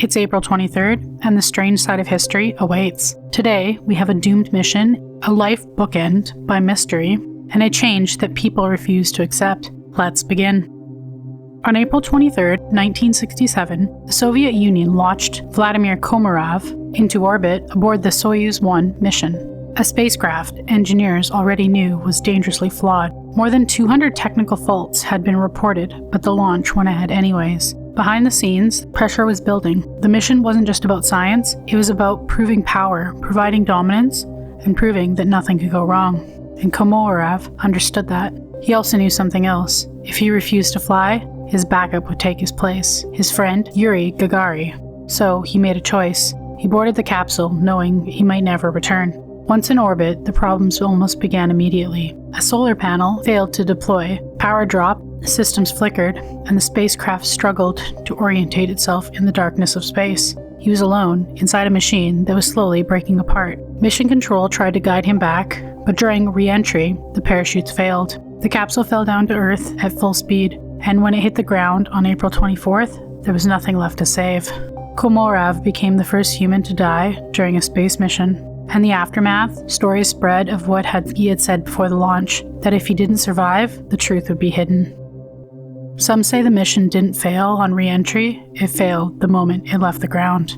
It's April 23rd, and the strange side of history awaits. Today, we have a doomed mission, a life bookend by mystery, and a change that people refuse to accept. Let's begin. On April 23rd, 1967, the Soviet Union launched Vladimir Komarov into orbit aboard the Soyuz 1 mission, a spacecraft engineers already knew was dangerously flawed. More than 200 technical faults had been reported, but the launch went ahead anyways. Behind the scenes, pressure was building. The mission wasn't just about science, it was about proving power, providing dominance, and proving that nothing could go wrong. And Komarov understood that. He also knew something else. If he refused to fly, his backup would take his place, his friend Yuri Gagarin. So he made a choice. He boarded the capsule, knowing he might never return. Once in orbit, the problems almost began immediately. A solar panel failed to deploy, power dropped, systems flickered, and the spacecraft struggled to orientate itself in the darkness of space. He was alone, inside a machine that was slowly breaking apart. Mission Control tried to guide him back, but during re-entry, the parachutes failed. The capsule fell down to Earth at full speed, and when it hit the ground on April 24th, there was nothing left to save. Komarov became the first human to die during a space mission. And the aftermath, stories spread of what he had said before the launch, that if he didn't survive, the truth would be hidden. Some say the mission didn't fail on re-entry, it failed the moment it left the ground.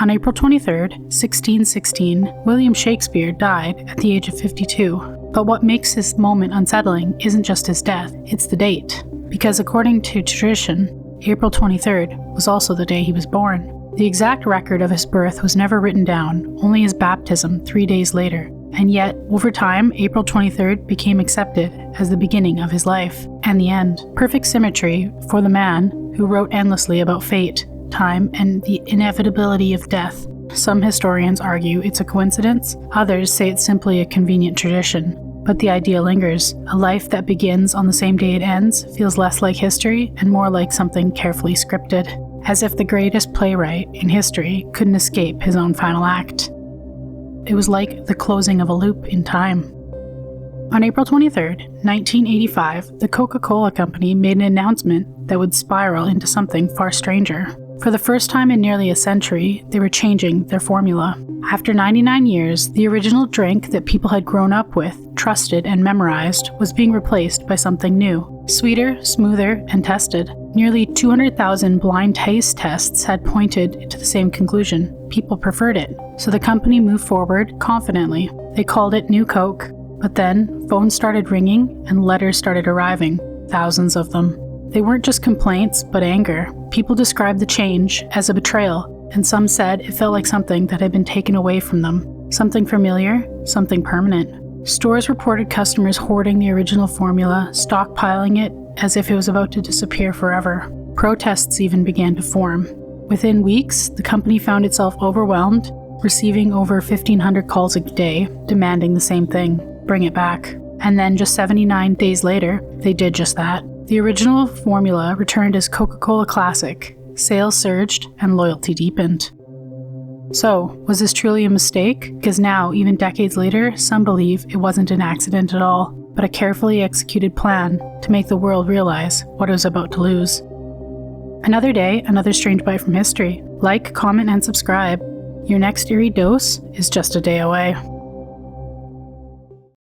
On April 23rd, 1616, William Shakespeare died at the age of 52. But what makes this moment unsettling isn't just his death, it's the date. Because according to tradition, April 23rd was also the day he was born. The exact record of his birth was never written down, only his baptism 3 days later. And yet, over time, April 23rd became accepted as the beginning of his life, and the end. Perfect symmetry for the man who wrote endlessly about fate, time, and the inevitability of death. Some historians argue it's a coincidence, others say it's simply a convenient tradition. But the idea lingers. A life that begins on the same day it ends feels less like history and more like something carefully scripted, as if the greatest playwright in history couldn't escape his own final act. It was like the closing of a loop in time. On April 23rd, 1985, the Coca-Cola Company made an announcement that would spiral into something far stranger. For the first time in nearly a century, they were changing their formula. After 99 years, the original drink that people had grown up with, trusted, and memorized was being replaced by something new. Sweeter, smoother, and tested. Nearly 200,000 blind taste tests had pointed to the same conclusion. People preferred it. So the company moved forward confidently. They called it New Coke. But then, phones started ringing and letters started arriving. Thousands of them. They weren't just complaints, but anger. People described the change as a betrayal, and some said it felt like something that had been taken away from them. Something familiar, something permanent. Stores reported customers hoarding the original formula, stockpiling it as if it was about to disappear forever. Protests even began to form. Within weeks, the company found itself overwhelmed, receiving over 1,500 calls a day, demanding the same thing: bring it back. And then just 79 days later, they did just that. The original formula returned as Coca-Cola Classic. Sales surged and loyalty deepened. So, was this truly a mistake? Because now, even decades later, some believe it wasn't an accident at all, but a carefully executed plan to make the world realize what it was about to lose. Another day, another strange bite from history. Like, comment, and subscribe. Your next eerie dose is just a day away.